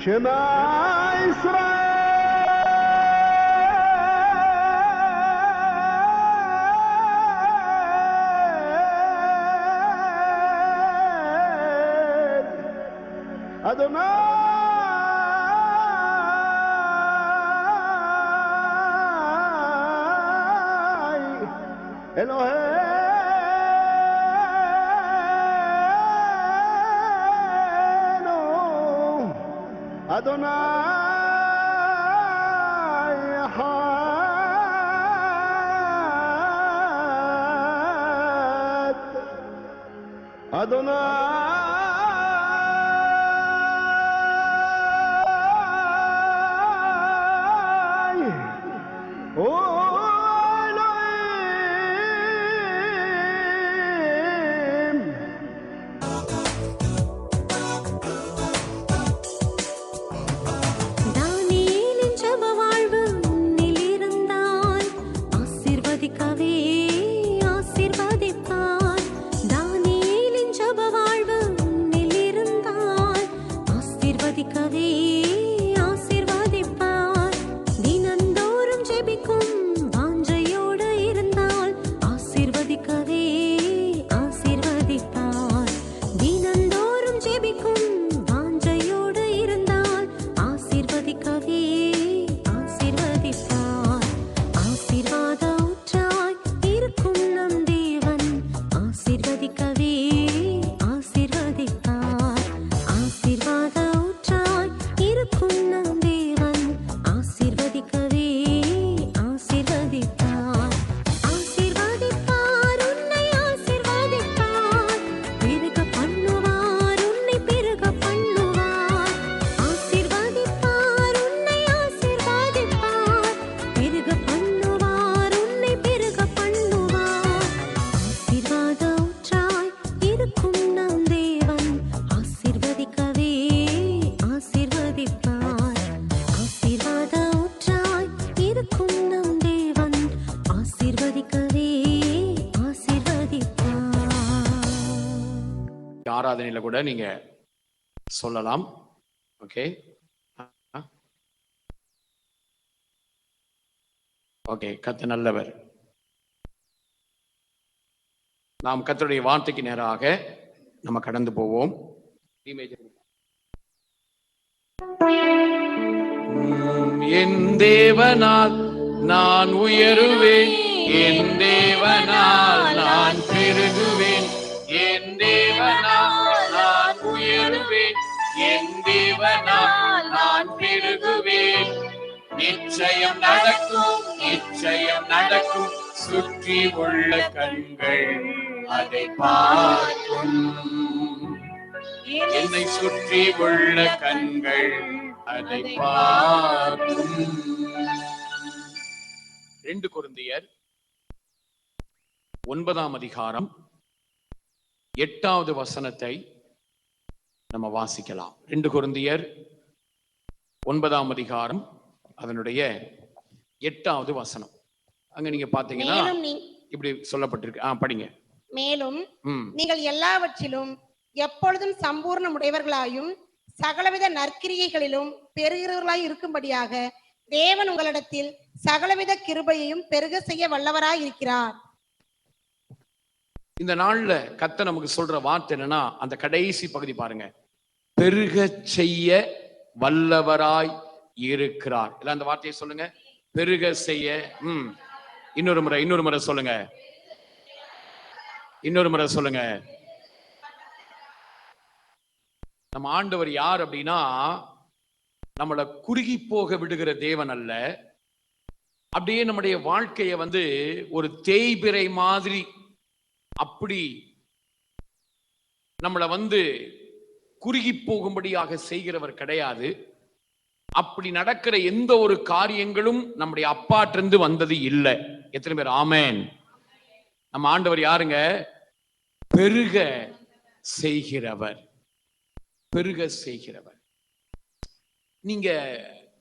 شما إسرائيل أدوناي إلهي أدوناي حد أدوناي إلهيم ஆராதனையில கூட நீங்க சொல்லலாம். Okay okay. கர்த்தர் நல்லவர். நாம் கர்த்தருடைய வார்த்தைக்கு நேராக நம்ம கடந்து போவோம். என் தேவனால் நான் உயருவேன், என் தேவனால் நான் பெருகுவேன், என் தேவனால் நான் உயருவேன், என் தேவனால் நான் பெருகுவேன். நிச்சயம் நடக்கும், நிச்சயம் நடக்கும், சுற்றி உள்ள கண்கள் அதை பார்க்கும். என்னை சுற்றி உள்ள கண்கள் அதை பார்க்கும். 2 கொரிந்தியர் 9ஆம் அதிகாரம் 8வது வசனத்தை நம்ம வாசிக்கலாம். 2 கொரிந்தியர் 9ஆம் அதிகாரம் அதனுடைய 8வது வசனம். அங்க நீங்க பாத்தீங்கன்னா இப்படி சொல்லப்பட்டிருக்கு. படிங்க. மேலும் நீங்கள் எல்லாவற்றிலும் எப்பொழுதும் சம்பூர்ணம் உடையவர்களாயும் சகலவித நற்கிரியைகளிலும் பெருகிறவர்களாய் இருக்கும்படியாக தேவன் உங்களிடத்தில் சகலவித கிருபையையும் பெருக செய்ய வல்லவராய் இருக்கிறார். இந்த நாள்ல கர்த்தர் நமக்கு சொல்ற வார்த்தை என்னன்னா, அந்த கடைசி பகுதி பாருங்க, பெருக செய்ய வல்லவராய் இருக்கிறார். இல்ல அந்த வார்த்தையை சொல்லுங்க, பெருக செய்ய. இன்னொரு முறை சொல்லுங்க, இன்னொரு முறை சொல்லுங்க. நம்ம ஆண்டவர் யார் அப்படின்னா, நம்மளை குறுகி போக விடுகிற தேவன் அல்ல. அப்படியே நம்முடைய வாழ்க்கைய ஒரு தேய்பிறை மாதிரி அப்படி நம்மளை குறுகி போகும்படியாக செய்கிறவர் கிடையாது. அப்படி நடக்கிற எந்த ஒரு காரியங்களும் நம்முடைய அப்பாட்டிருந்து வந்தது இல்லை. எத்தனை பேர் ஆமென்? நம்ம ஆண்டவர் யாருங்க? பெருக செய்கிறவர், பெருக செய்கிறவர். நீங்க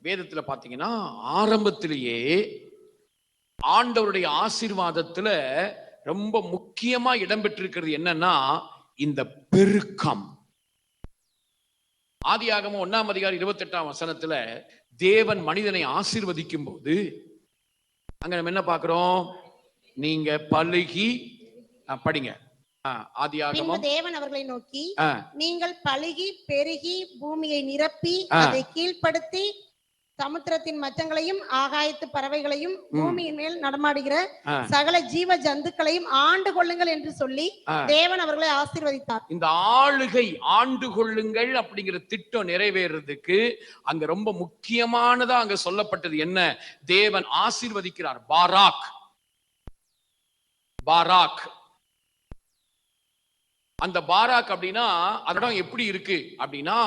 வேதத்துல பாத்தீங்கன்னா ஆரம்பத்திலேயே ஆண்டவருடைய ஆசீர்வாதத்துல ரொம்ப முக்கியமா இடம்பெற்றிருக்கிறது என்னன்னா இந்த பெருக்கம். ஆதியாகமம் 1:28 தேவன் மனிதனை ஆசீர்வதிக்கும் போது அங்க நம்ம என்ன பார்க்கிறோம்? நீங்க பலுகி படிங்க. ஆதியாகமம். தேவன் அவர்களை நோக்கி, நீங்கள் பலுகி பெருகி பூமியை நிரப்பி அதை கீழ்ப்படுத்தி சமுத்திரத்தின் மச்சங்களையும் ஆகாயத்து பறவைகளையும் பூமியின் மேல் நடமாடுகிற சகல ஜீவ ஜந்துக்களையும் ஆண்டு கொள்ளுங்கள் என்று சொல்லி தேவன் அவர்களை ஆசீர்வதித்தார். இந்த ஆளுகை ஆண்டு கொள்ளுங்கள் அப்படிங்கிற திட்டம் நிறைவேறதுக்கு அங்க ரொம்ப முக்கியமானதா அங்க சொல்லப்பட்டது என்ன? தேவன் ஆசீர்வதிக்கிறார். பாராக். பாராக். அந்த பாராக் அப்படின்னா அதடம் எப்படி இருக்கு அப்படின்னா,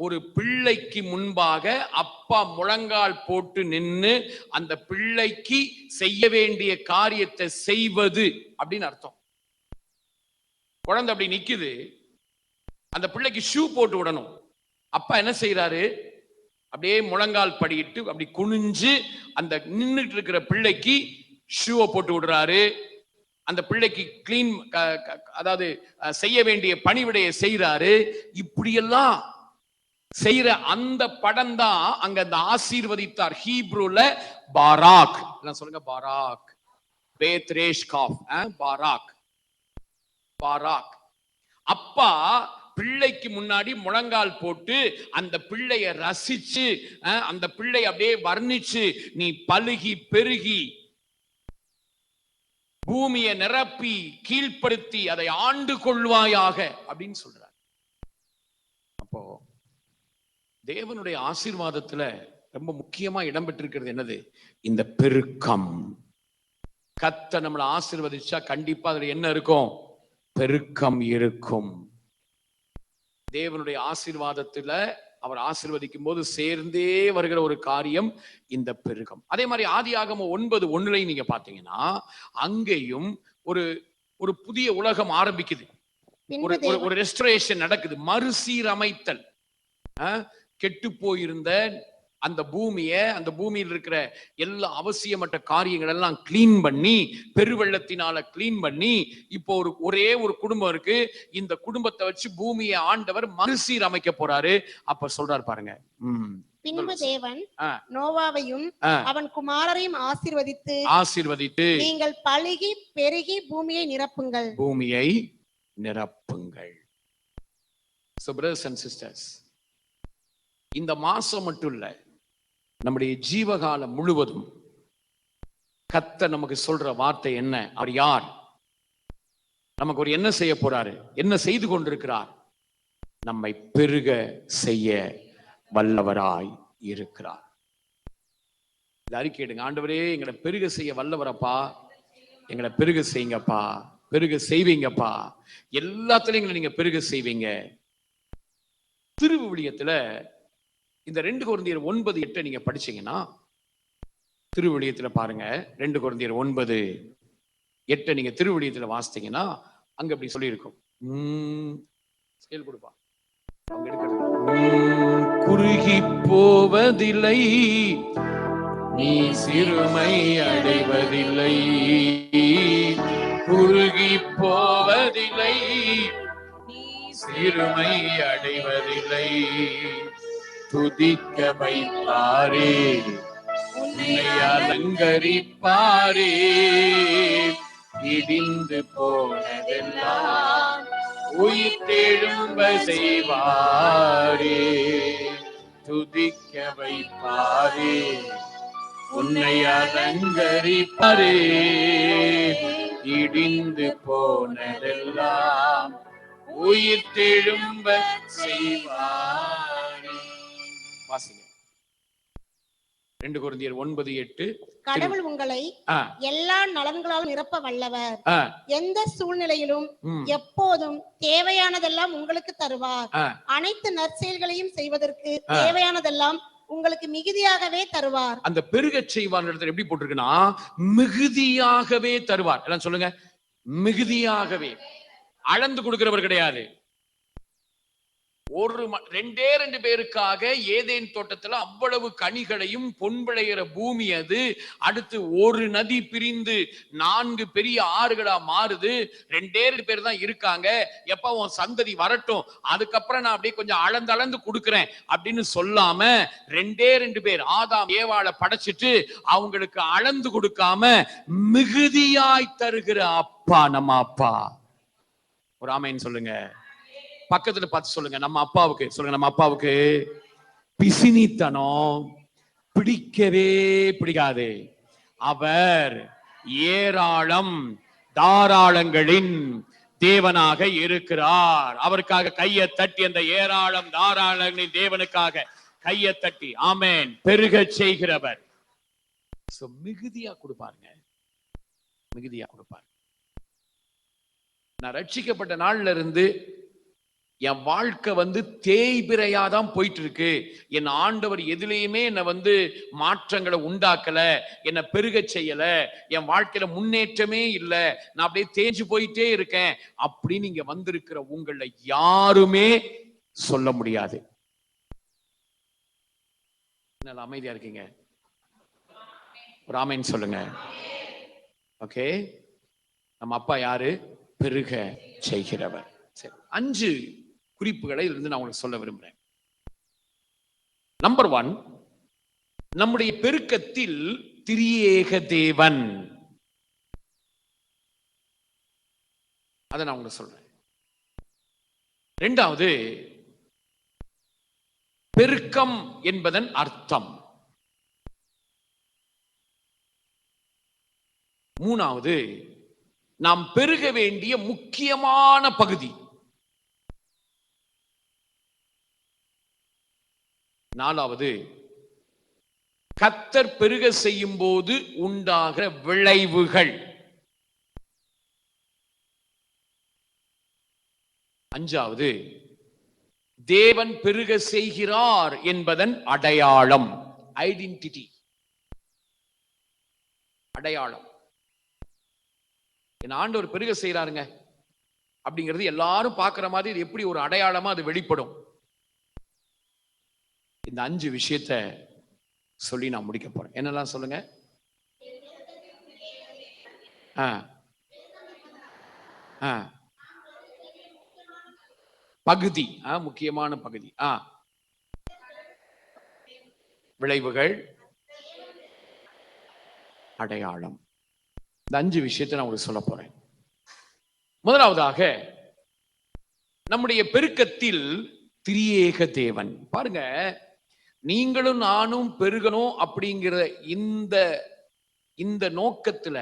ஒரு பிள்ளைக்கு முன்பாக அப்பா முழங்கால் போட்டு நின்னு அந்த பிள்ளைக்கு செய்ய வேண்டிய காரியத்தை செய்வது அப்படின்னு அர்த்தம். குழந்தை அப்படி நிக்குது, அந்த பிள்ளைக்கு ஷூ போட்டு விடணும். அப்பா என்ன செய்யறாரு? அப்படியே முழங்கால் படியிட்டு அப்படி குனிஞ்சு அந்த நின்றுட்டு இருக்கிற பிள்ளைக்கு ஷூவை போட்டு விடுறாரு. அந்த பிள்ளைக்கு கிளீன், அதாவது செய்ய வேண்டிய பணிவிடையை செய்யறாரு. இப்படியெல்லாம் செய்யற அந்த படம் தான் அங்க அந்த ஆசீர்வதித்தார். ஹீப்ரூல பாராக். சொல்லுங்க, பாராக். பேத்ரேஷ்காஃப், பாராக். பாராக். அப்பா பிள்ளைக்கு முன்னாடி முழங்கால் போட்டு அந்த பிள்ளைய ரசிச்சு, அந்த பிள்ளை அப்படியே வர்ணிச்சு, நீ பலுகி பெருகி பூமியை நிரப்பி கீழ்ப்படுத்தி அதை ஆண்டு கொள்வாயாக அப்படின்னு சொல்றார். அப்போ தேவனுடைய ஆசீர்வாதத்துல ரொம்ப முக்கியமா இடம்பெற்றிருக்கிறது என்னது? இந்த பெருக்கம். கர்த்தர் நம்மளை ஆசீர்வதிச்சா கண்டிப்பா அதுல என்ன இருக்கும்? பெருக்கம் இருக்கும். தேவனுடைய ஆசீர்வாதத்துல அவர் ஆசீர்வதிக்கும் போது சேர்ந்தே வருகிற ஒரு காரியம் இந்த பெருக்கம். அதே மாதிரி ஆதியாகமம் 9:1 நீங்க பாத்தீங்கன்னா அங்கேயும் ஒரு ஒரு புதிய உலகம் ஆரம்பிக்குது. ஒரு ரெஸ்டரேஷன் நடக்குது, மறுசீரமைத்தல். கெட்டு போயிருந்த அந்த பூமியை, அந்த பூமியில் இருக்கிற எல்லா அவசியமற்ற காரியங்கள் எல்லாம் கிளீன் பண்ணி, பெருவெள்ளத்தினால கிளீன் பண்ணி, இப்போ ஒரே ஒரு குடும்பம் இருக்கு. இந்த குடும்பத்தை வச்சு பூமியை ஆண்டவர் மறுசீரமைக்க போறாரு. அப்ப சொல்றாரு பாருங்க. பின்பு தேவன் நோவாவையும் அவன் குமாரரையும் ஆசீர்வதித்து நீங்கள் பலுகி பெருகி பூமியை நிரப்புங்கள். பூமியை நிரப்புங்கள். So brothers and sisters, இந்த மாசம் மட்டும் இல்ல, நம்முடைய ஜீவகாலம் முழுவதும் கர்த்தர் நமக்கு சொல்ற வார்த்தை என்ன? அவர் யார்? நமக்கு ஒரு என்ன செய்ய போறாரு? என்ன செய்து கொண்டிருக்கிறார்? நம்மை பெருக செய்ய வல்லவராய் இருக்கிறார். அறிக்கையிடுங்க, ஆண்டவரே எங்களை பெருக செய்ய வல்லவரப்பா, எங்களை பெருக செய்யுங்கப்பா, பெருக செய்வீங்கப்பா, எல்லாத்துலயும் எங்களை நீங்க பெருக செய்வீங்க. திருவிவிலியத்துல இந்த 2 கொரிந்தியர் 9:8 நீங்க படிச்சீங்கன்னா, திருவிவிலியத்துல பாருங்க, 2 கொரிந்தியர் 9:8 நீங்க திருவிவிலியத்துல வாசித்தீங்கன்னா அங்க அப்படி சொல்லி இருக்கும். ஸ்கேல் கொடுப்பா, அவங்க எடுக்கிறது. குறுகி போவதில்லை, நீ சிறுமை அடைவதில்லை. குறுகி போவதில்லை, சிறுமை அடைவதில்லை. துதிக்க வைப்பாரே, உன்னை அலங்கரிப்பாரே. இடிந்து போனதெல்லாம் உயிர் தெழும்ப செய்வாரே. துதிக்க வைப்பாரே, உன்னை அலங்கரிப்பாரே. இடிந்து போனதெல்லாம் உயிர் தெழும்ப செய்வாரே. வாசிங்க 2 கொரிந்தியர் 9:8. கடவுள் உங்களை எல்லா நலன்களாலும் நிரப்ப வல்லவர். எந்த சூழ்நிலையிலும் எப்போதும் தேவையானதெல்லாம் உங்களுக்கு தருவார். அனைத்து நற்செயல்களையும் செய்வதற்கு தேவையானதெல்லாம் உங்களுக்கு மிகுதியாகவே தருவார். அந்த பெருக செய்வார் எப்படி போட்டிருக்குன்னா, மிகுதியாகவே தருவார். எல்லாம் சொல்லுங்க, மிகுதியாகவே. அளந்து கொடுக்கிறவர் கிடையாது. ரெண்டே ரெண்டு பேருக்காக ஏதேன் தோட்டத்துல அவ்வளவு கனிகளையும் பொன்விளைகிற பூமி அது. அடுத்து ஒரு நதி பிரிந்து 4 பெரிய ஆறுகளா மாறுது. ரெண்டே 2 பேர் தான் இருக்காங்க. எப்ப உன் சந்ததி வரட்டும், அதுக்கப்புறம் நான் அப்படியே கொஞ்சம் அளந்து கொடுக்கிறேன் அப்படின்னு சொல்லாம, ரெண்டே 2 பேர் ஆதாம் ஏவாளை படைச்சிட்டு அவங்களுக்கு அளந்து கொடுக்காம மிகுதியாய் தருகிற அப்பா நம்ம அப்பா. ஒரு ஆமென் சொல்லுங்க. பக்கத்துல பார்த்து சொல்லுங்க, நம்ம அப்பாவுக்கு சொல்லுங்க, நம்ம அப்பாவுக்கு பிசினித்தனம் பிடிக்கவே பிடிக்காது. அவர் ஏராளம் தாராளங்களின் தேவனாக இருக்கிறார். அவருக்காக கையை தட்டி, அந்த ஏராளம் தாராளங்களின் தேவனுக்காக கையை தட்டி ஆமென் பெருக செய்கிறவர். மிகுதியா கொடுப்பாருங்க, மிகுதியா கொடுப்பாரு. நான் ரட்சிக்கப்பட்ட நாள்ல இருந்து என் வாழ்க்கை தேய்பிரையாதான் போயிட்டு இருக்கு. என் ஆண்டவர் எதுலையுமே என்னை மாற்றங்களை உண்டாக்கல, என்னை பெருக செய்யல, என் வாழ்க்கையில முன்னேற்றமே இல்லை, நான் அப்படியே தேஞ்சு போயிட்டே இருக்கேன் அப்படின்னு இங்க வந்திருக்கிற உங்களை யாருமே சொல்ல முடியாது. நல்லா அமைதியா இருக்கீங்க, ஒரு ஆமென் சொல்லுங்க. ஓகே, நம்ம அப்பா யாரு? பெருக செய்கிறவர். சரி, 5 குறிப்புகளை இருந்து நான் உங்களுக்கு சொல்ல விரும்புறேன். நம்பர் 1, நம்முடைய பெருக்கத்தில் திரியேக தேவன். அதை நான் உங்களுக்கு சொல்றேன். 2வது, பெருக்கம் என்பதன் அர்த்தம். 3வது, நாம் பெருக வேண்டிய முக்கியமான பகுதி. 4வது, கர்த்தர் பெருக செய்யும் போது உண்டாகிற விளைவுகள். 5வது, தேவன் பெருக செய்கிறார் என்பதன் அடையாளம், ஐடென்டிட்டி, அடையாளம். என் ஆண்டவர் பெருக செய்யறாருங்க அப்படிங்கிறது எல்லாரும் பார்க்கிற மாதிரி இது எப்படி ஒரு அடையாளமா அது வெளிப்படும். இந்த 5 விஷயத்தை சொல்லி நான் முடிக்க போறேன். என்னெல்லாம் சொல்லுங்க? பகுதி, முக்கியமான பகுதி. விளைவுகள், அடையாளம். இந்த 5 விஷயத்தை நான் உங்களுக்கு சொல்ல போறேன். முதலாவதாக, நம்முடைய பெருக்கத்தில் திரியேக தேவன். பாருங்க, நீங்களும் நானும் பெருகணும் அப்படிங்கிற இந்த நோக்கத்துல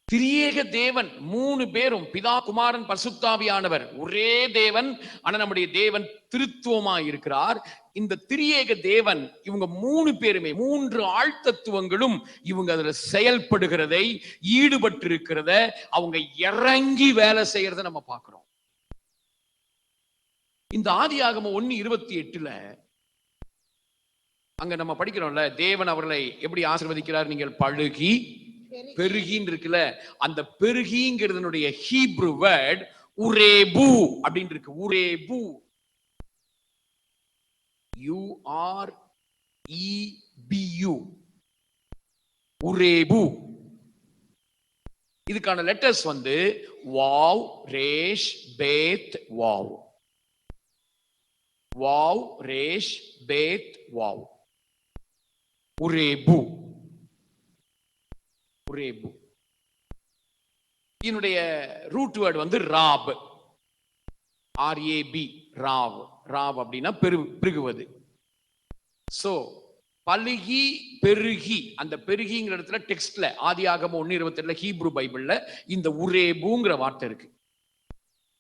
திரியேக தேவன் 3 பேரும், பிதா, குமாரன், பரிசுத்தாவியானவர், ஒரே தேவன். ஆனா நம்முடைய தேவன் திருத்துவமா இருக்கிறார். இந்த திரியேக தேவன், இவங்க 3 பேருமே, 3 ஆழ்த்தத்துவங்களும் இவங்க அதுல செயல்படுகிறதை, ஈடுபட்டு இருக்கிறத, அவங்க இறங்கி வேலை செய்யறத நம்ம பார்க்கிறோம். இந்த ஆதியாகமம் 1:28 அங்க நம்ம படிக்கிறோம்ல, தேவன் அவர்களை எப்படி ஆசீர்வதிக்கிறார்? நீங்கள் பழுகி பெருகின்னு இருக்குல்ல, அந்த பெருகிங்கிறதுனுடைய ஹீப்ரு வேர்ட் உரேபு அப்படின்னு இருக்கு. உரேபு, UREBU, உரேபு. இதுக்கான லெட்டர்ஸ் வாவ், ரேஷ், பேத், வாவ். வாவ், ரேஷ், பேத், வாவ். உரேபு, உரேபு. இதனுடைய ரூட் வேர்ட் ராப், RAB, ராவ். ராவ் அப்படின்னா பெருகுவது. சோ பழுகி பெருகி, அந்த பெருகிங்கிற இடத்துல டெக்ஸ்ட்ல ஆதியாகமம் 1:28 ஹீப்ரு பைபிள்ல இந்த உரேபுங்கிற வார்த்தை இருக்கு.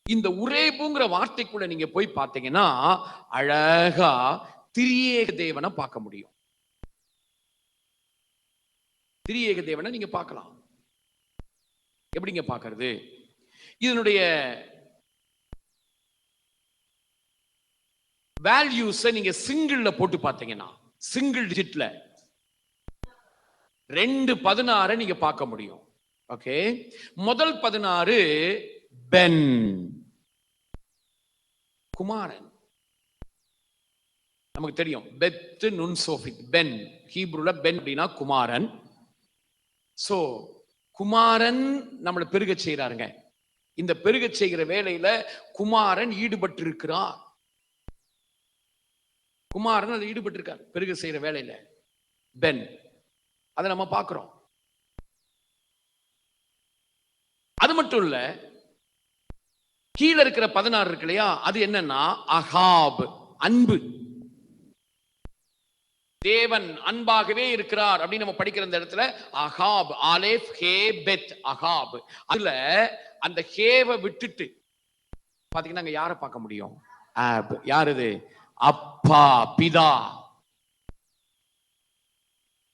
இந்த உரேபுங்கிற வார்த்தைக்குள்ள நீங்க போய் பார்த்தீங்கன்னா அழகா திரியேக தேவனை பார்க்க முடியும். திரியேக தேவனை நீங்க பார்க்கலாம். எப்படிங்க பார்க்கிறது? இதனுடைய வேல்யூஸை நீங்க சிங்கிள்ல போட்டு பார்த்தீங்கன்னா, சிங்கிள் டிஜிட்ல 2:16 நீங்க பார்க்க முடியும். ஓகே, முதல் 16 பென், குமாரன். நமக்கு தெரியும் பெத் நுன் சோஃபித், பென், ஹீப்ருல பென் அப்படின்னா குமாரன். சோ குமாரன் நம்மளை பெருக செய்யறாருங்க. இந்த பெருக செய்கிற வேலையில குமாரன் ஈடுபட்டு இருக்கிறார். குமாரன் அதை ஈடுபட்டு இருக்கார் பெருக செய்யற வேலையில. பென், அதை நம்ம பார்க்கிறோம். அது மட்டும் இல்ல, கீழே இருக்கிற 16 இருக்கு இல்லையா, அது என்னன்னா அகாப், அன்பு. தேவன் அன்பாகவே இருக்கிறார் அப்படின்னு நம்ம படிக்கிற இந்த இடத்துல அகாப், ஆலேப் ஹே பெத், அகாப். அதுல அந்த ஹேவை விட்டுட்டு பாத்தீங்கன்னா அங்க யாரை பார்க்க முடியும்? ஆப். யார் இது? அப்பா, பிதா.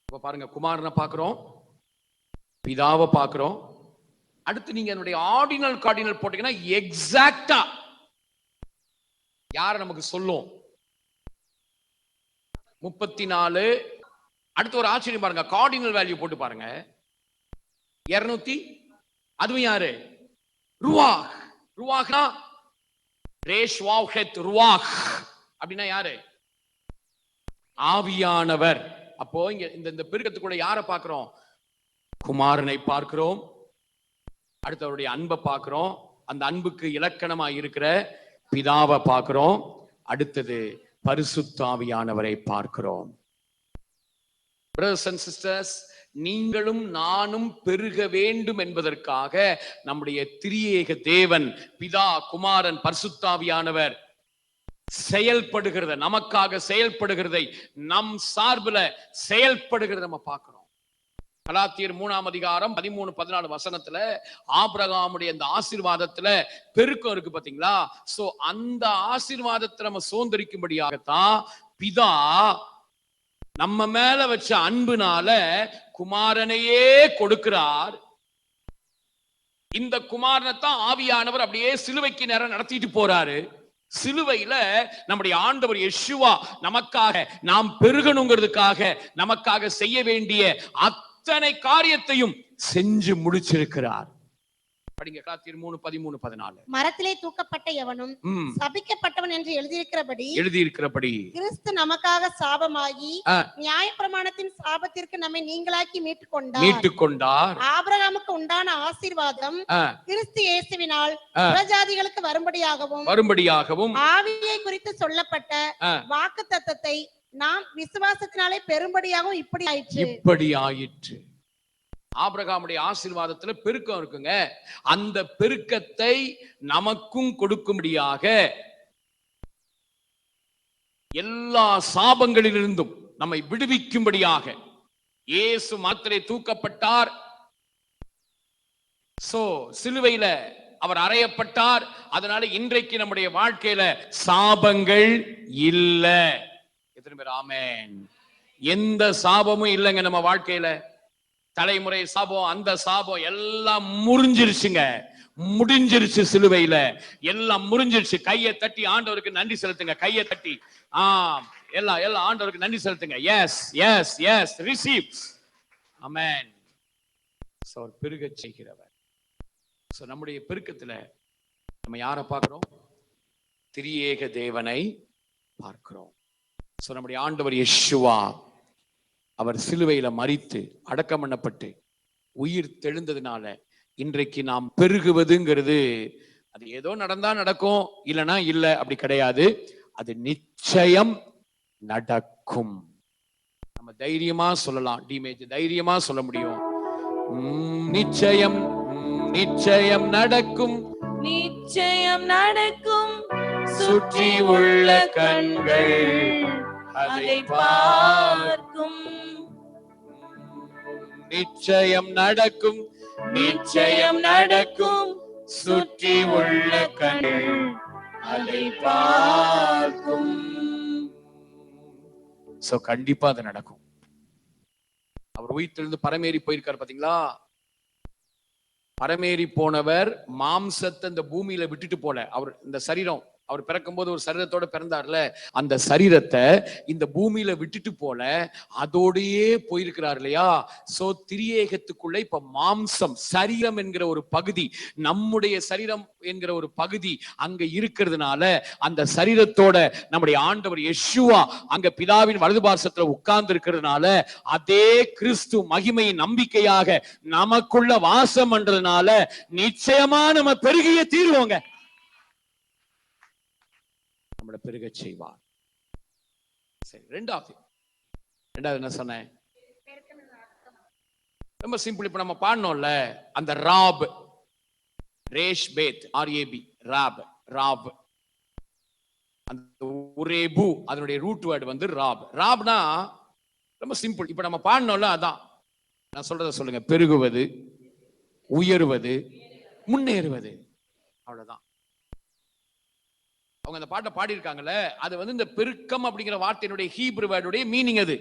இப்ப பாருங்க, குமாரனை பார்க்கிறோம், பிதாவை பார்க்கிறோம். அடுத்து நீங்க என்னுடைய ஆர்டினல் கார்டினல் போட்டீங்கன்னா எக்ஸாக்டா யார நமக்கு சொல்லும்? 34. அடுத்து ஒரு ஆச்சரியம் பாருங்க, கார்டினல் வேல்யூ போட்டு பாருங்க 200. அதுவும் யாரு? ருவாஹ். ருவாஹ்னா ரேஷ்வாஹெத், ருவாஹ் அப்படின்னா யாரு? ஆவியானவர். அப்போ இங்க இந்த பெருக்கத்துக்குள்ள யாரை பார்க்கிறோம்? குமாரனை பார்க்கிறோம். அடுத்தவருடைய அன்பை பார்க்கிறோம். அந்த அன்புக்கு இலக்கணமா இருக்கிற பிதாவை பார்க்கிறோம். அடுத்தது பரிசுத்த ஆவியானவரை பார்க்கிறோம். Brothers and sisters, நீங்களும் நானும் பெருக வேண்டும் என்பதற்காக நம்முடைய திரியேக தேவன் பிதா, குமாரன், பரிசுத்த ஆவியானவர் செயல்படுகிறத, நமக்காக செயல்படுகிறதை, நம் சார்பில் செயல்படுகிறத நம்ம பார்க்கிறோம். கலாத்தியர் 3ஆம் அதிகாரம் 13-14 வசனத்துல ஆபிரகாமுடைய அந்த ஆசீர்வாதத்துல பெருக்கம் இருக்கு பாத்தீங்களா? சோ அந்த ஆசீர்வாதத்தை நம்ம சுதந்திரிக்கும்படியாகத்தான் பிதா நம்ம மேல வச்ச அன்புனால குமாரனையே கொடுக்கிறார். இந்த குமாரனைத்தான் ஆவியானவர் அப்படியே சிலுவைக்கு நேரம் நடத்திட்டு போறாரு. சிலுவையில நம்முடைய ஆண்டவர் யெஷுவா நமக்காக, நாம் பெருகணுங்கிறதுக்காக நமக்காக செய்ய வேண்டிய அத்தனை காரியத்தையும் செஞ்சு முடிச்சிருக்கிறார். படிங்க கலாத்தியர் 3:13-14. மரத்திலே தூக்கப்பட்ட எவனும் சபிக்கப்பட்டவன் என்று எழுதியிருக்கிறபடி கிறிஸ்து நமக்காக சாபமாகி நியாயப்பிரமாணத்தின் சாபத்திற்கு நம்மை நீங்களாக்கி மீட்டுக்கொண்டார். ஆபிரகாமுக்கு உண்டான ஆசீர்வாதம் கிறிஸ்து இயேசுவினால் புறஜாதிகளுக்கு வரும்படியாகவும் ஆவியை குறித்து சொல்லப்பட்ட வாக்குத்தத்தத்தை நாம் விசுவாசத்தினாலே பெரும்படியாகவும் இப்படி ஆயிற்று. ஆபிரகாமுடைய ஆசீர்வாதத்துல பெருக்கம் இருக்குங்க. அந்த பெருக்கத்தை நமக்கும் கொடுக்கும்படியாக எல்லா சாபங்களிலிருந்தும் நம்மை விடுவிக்கும்படியாக இயேசு மாத்திரை தூக்கப்பட்டார். சோ சிலுவையில அவர் அறையப்பட்டார். அதனால இன்றைக்கு நம்முடைய வாழ்க்கையில சாபங்கள் இல்ல. எத்தனை பேர் ஆமென்? எந்த சாபமும் இல்லைங்க நம்ம வாழ்க்கையில. தலைமுறை சாபம், அந்த சாபம் எல்லாம் முறிஞ்சிருச்சுங்க, முடிஞ்சிருச்சு. சிலுவையில எல்லாம் முறிஞ்சிருச்சு. கையை தட்டி ஆண்டவருக்கு நன்றி செலுத்துங்க. கையை தட்டி எல்லாம் ஆண்டவருக்கு நன்றி செலுத்துங்க. Yes yes yes receive. Amen. So பெருக செய்கிறவர். சோ நம்முடைய பெருக்கத்துல நம்ம யாரை பார்க்கிறோம்? திரியேக தேவனை பார்க்கிறோம். சோ நம்முடைய ஆண்டவர் யெஷுவா அவர் சிலுவையில மரித்து அடக்கம் பண்ணப்பட்டு உயிர் தெழுந்ததுனால இன்றைக்கு நாம் பெருகுவதுங்கிறது அது ஏதோ நடந்தா நடக்கும், இல்லைன்னா இல்ல, அப்படி கிடையாது. அது நிச்சயம் நடக்கும். நம்ம தைரியமா சொல்லலாம். டீமேஜ் தைரியமா சொல்ல முடியும். நிச்சயம் நிச்சயம் நடக்கும், நிச்சயம் நடக்கும். சுற்றி உள்ள கண்கள் அதை பார்க்கும். நிச்சயம் நடக்கும், நிச்சயம் நடக்கும். சுற்றி உள்ள கண்கள் அதை பார்க்கும். சோ கண்டிப்பா அது நடக்கும். அவர் உயிர்த்தெழுந்து பரமேறி போயிருக்காரு பாத்தீங்களா? பரமேறி போனவர் மாம்சத்தை இந்த பூமியில விட்டுட்டு போல. அவர் இந்த சரீரம் அவர் பிறக்கும்போது ஒரு சரீரத்தோட பிறந்தார்ல, அந்த சரீரத்தை இந்த பூமியில விட்டுட்டு போல அதோடையே போயிருக்கிறார் இல்லையா? சோ திரியேகத்துக்குள்ள இப்ப மாம்சம், சரீரம் என்கிற ஒரு பகுதி, நம்முடைய சரீரம் என்கிற ஒரு பகுதி அங்க இருக்கிறதுனால அந்த சரீரத்தோட நம்முடைய ஆண்டவர் யெஷுவா அங்க பிதாவின் வலது பார்சத்துல உட்கார்ந்து இருக்கிறதுனால அதே கிறிஸ்து மகிமையின் நம்பிக்கையாக நமக்குள்ள வாசம் பண்றதுனால நிச்சயமா நம்ம பெருகிய தீர்வோங்க. நம்மளை பெருக செய்வார். சரி, ரெண்டாவது என்ன சொன்னேன்? ரொம்ப சிம்பிள். இப்ப நம்ம பாடணும்ல அந்த ராப், ரேஷ் பேத், ஆர்ஏபி, ராப், ராப், அந்த உரேபு, அதனுடைய ரூட் வேர்டு வந்து ராப். ராப்னா ரொம்ப சிம்பிள். இப்ப நம்ம பாடணும்ல, அதான் நான் சொல்றத சொல்லுங்க. பெருகுவது, உயருவது, முன்னேறுவது, அவ்வளவுதான். அவங்க அந்த பாட்டை பாடி இருக்காங்கல்ல, அது வந்து இந்த பெருக்கம் அப்படிங்கிற வார்த்தையினுடைய ஹீப்ரு வேர்டுடைய மீனிங் அது.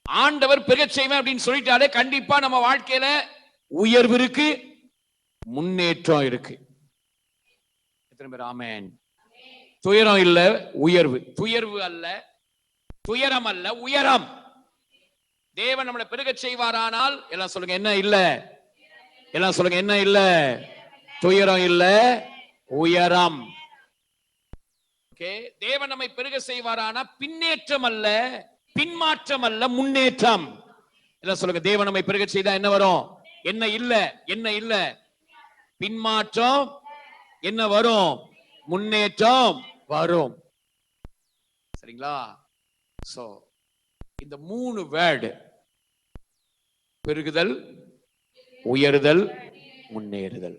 ஆண்டவர் பெருக செய்வேன் அப்படின்னு சொல்லிட்டாலே கண்டிப்பா நம்ம வாழ்க்கையில உயர்வு இருக்கு, முன்னேற்றம் இருக்கு. எத்தனை பேர் ஆமென்? துயரம் இல்ல, உயர்வு. துயர்வு அல்ல, துயரம் அல்ல, உயரம். தேவன் நம்மளை பெருக செய்வாரானால் எல்லாம் சொல்லுங்க என்ன இல்ல, எல்லாம் சொல்லுங்க என்ன இல்ல, துயரம் இல்ல, உயரம். தேவன் நம்மை பெருக செய்வாரானா பின்னேற்றம் அல்ல, பின்மாற்றம் அல்ல, முன்னேற்றம். எல்லாம் சொல்லுங்க, தேவன் நம்மை பெருக செய்தா என்ன வரும்? என்ன இல்ல, என்ன இல்ல, பின்மாற்றம். என்ன வரும்? முன்னேற்றம் வரும். சரிங்களா? சோ இந்த 3 வேர்டு, பெருகுதல், உயர்தல், முன்னேறுதல்.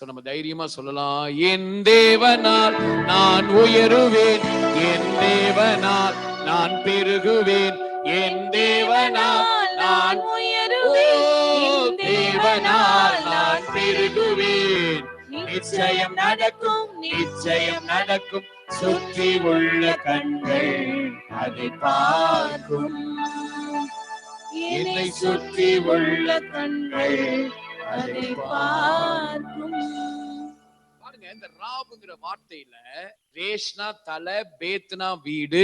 நம்ம தைரியமா சொல்லலாம், என் தேவனால் நான் உயருவேன், என் தேவனால் நான் பெருகுவேன், என் தேவனால் நான் உயருவேன், தேவனால் நான் பெருகுவேன். நிச்சயம் நடக்கும், நிச்சயம் நடக்கும், சுற்றி உள்ள கண்கள் அதை பார்க்கும், என்னை சுற்றி உள்ள கண்கள் அதை பார்க்கும். பாருங்க, இந்த ராபுங்கிற வார்த்தையில ரேஷ்னா தலை, பேத்னா வீடு.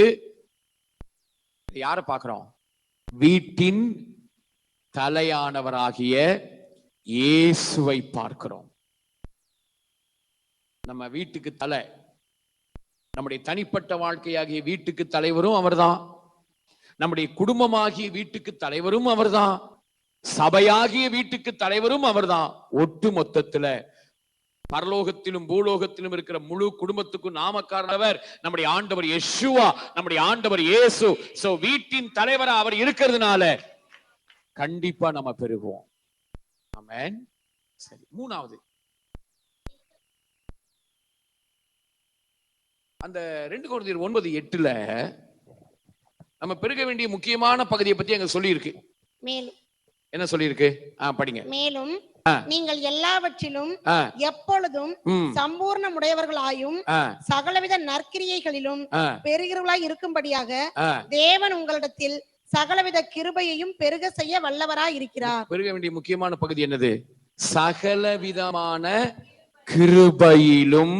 யார பார்க்கிறோம்? வீட்டின் தலையானவராகிய இயேசுவை பார்க்கிறோம். நம்ம வீட்டுக்கு தலை, நம்முடைய தனிப்பட்ட வாழ்க்கையாகிய வீட்டுக்கு தலைவரும் அவர்தான், நம்முடைய குடும்பமாகிய வீட்டுக்கு தலைவரும் அவர்தான், சபையாகிய வீட்டுக்கு தலைவரும் அவர்தான். ஒட்டு மொத்தத்துல பரலோகத்திலும் பூலோகத்திலும் இருக்கிற முழு குடும்பத்துக்கும் நாமக்காரவர் நம்முடைய ஆண்டவர் யெஷுவா, நம்முடைய ஆண்டவர் இயேசு. சோ வீட்டின் தலைவரா அவர் இருக்கிறதுனால கண்டிப்பா நம்ம பெருகுவோம். ஆமென். சரி, மூணாவது அந்த 2 கொரிந்தியர் 9:8 நம்ம பெருக வேண்டிய முக்கியமான பகுதியை பத்தி அங்க சொல்லி இருக்கு. மேலும் என்ன சொல்லி இருக்கு? படிங்க. மேலும் நீங்கள் எல்லாவற்றிலும் எப்பொழுதும் சம்பூர்ணமுடையவர்களாயும் சகலவித நற்கிரியைகளிலும் பெருகிறவர்களாய் இருக்கும்படியாக தேவன் உங்களிடத்தில் சகலவித கிருபையையும் பெருக செய்ய வல்லவராய் இருக்கிறார். பெருக வேண்டிய முக்கியமான பகுதி என்னது? சகலவிதமான கிருபையிலும்